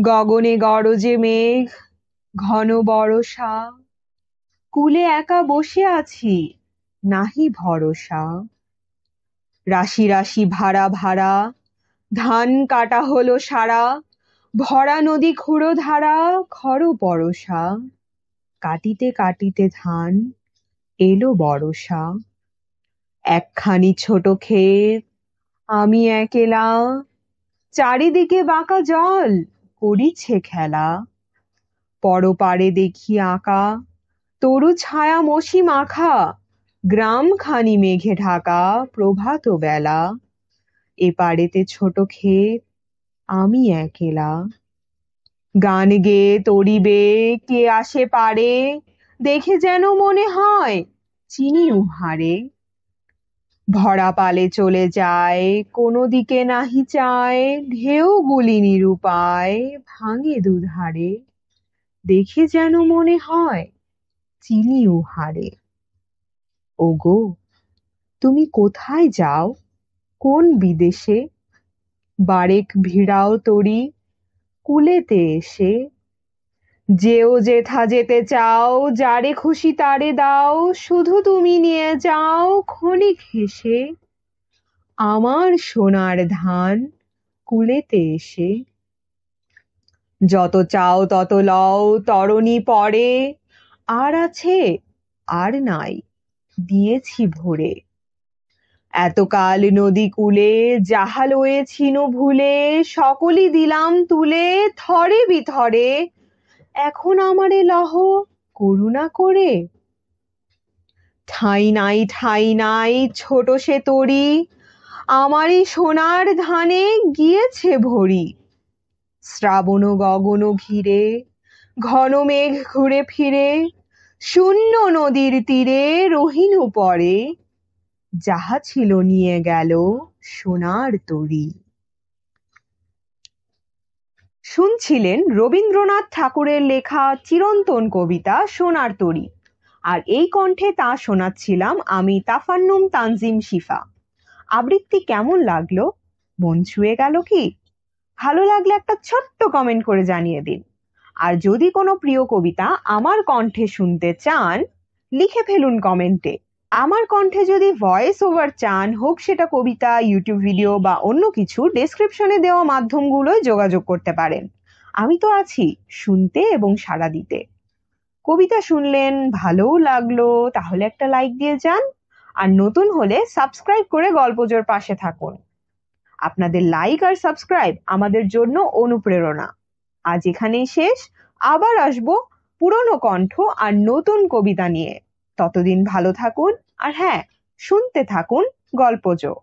গগনে গরজে মেঘ, ঘন বরষা, কূলে একা বসে আছি, নাহি ভরসা। রাশি রাশি ভাড়া ভাড়া, ধান কাটা হলো সারা, ভরা নদী ক্ষুরধারা, খর পরশা। কাটিতে কাটিতে ধান, এলো বরষা। একখানি ছোট ক্ষেত, আমি একেলা, চারিদিকে বাঁকা জল, করিছে খেলা। পরপারে দেখি আঁকা, তরু ছায়া মসি মাখা, গ্রাম খানি মেঘে ঢাকা, প্রভাত বেলা। এপারেতে ছোট ক্ষেত, আমি একেলা। গান গেয়ে তরিবে কে আসে পারে, দেখে যেন মনে হয় চিনি উহারে। ভরা পালে চলে যায়, কোনো দিকে নাহি চায়, ঢেউগুলি নিরুপায়, ভাঙে দুধারে। দেখে যেন মনে হয় চিনি উহারে। ওগো, তুমি কোথায় যাও, কোন বিদেশে? বারেক ভিড়াও তরি, কুলেতে এসে। যেও যেথা যেতে চাও, যারে খুশি তারে দাও, শুধু তুমি নিয়ে যাও ক্ষণিক হেসে আমার সোনার ধান, কুলেতে এসে। যত চাও তত লও তরণী পরে, আর আছে আর নাই, দিয়েছি ভরে। এতকাল নদী কূলে যাহা লয়েছিনু ভুলে, সকলই দিলাম তুলে থরে বিথরে। এখন আমারে লহ করুণা করে। ঠাঁই নাই ঠাঁই নাই ছোট সে তরি, আমারই সোনার ধানে গিয়েছে ভরি। শ্রাবণ গগন ঘিরে, ঘন মেঘ ঘুরে ফিরে, শূন্য নদীর তীরে রহিনু পরে। যাহা ছিল নিয়ে গেল সোনার তরী। শুনছিলেন রবীন্দ্রনাথ ঠাকুরের লেখা চিরন্তন কবিতা সোনার তরী। আর এই কণ্ঠে তা শোনাচ্ছিলাম আমি তাফান্নুম তানজিম শিফা। আবৃত্তি কেমন লাগলো? মন ছুঁয়ে গেল কি? ভালো লাগলে একটা ছোট্ট কমেন্ট করে জানিয়ে দিন। আর যদি কোনো প্রিয় কবিতা আমার কণ্ঠে শুনতে চান, লিখে ফেলুন কমেন্টে। আমার কণ্ঠে যদি ভয়েস ওভার চান, হোক সেটা কবিতা, ইউটিউব ভিডিও বা অন্য কিছু, ডেসক্রিপশনে দেওয়া মাধ্যমগুলোয় যোগাযোগ করতে পারেন। আমি তো আছি শুনতে এবং সাড়া দিতে। কবিতা শুনলেন, ভালোও লাগলো, তাহলে একটা লাইক দিয়ে যান। আর নতুন হলে সাবস্ক্রাইব করে গল্পজোর পাশে থাকুন। আপনাদের লাইক আর সাবস্ক্রাইব আমাদের জন্য অনুপ্রেরণা। আজ এখানেই শেষ, আবার আসবো পুরনো কণ্ঠ আর নতুন কবিতা নিয়ে। ততদিন ভালো থাকুন, আর হ্যাঁ, শুনতে থাকুন গল্পজো।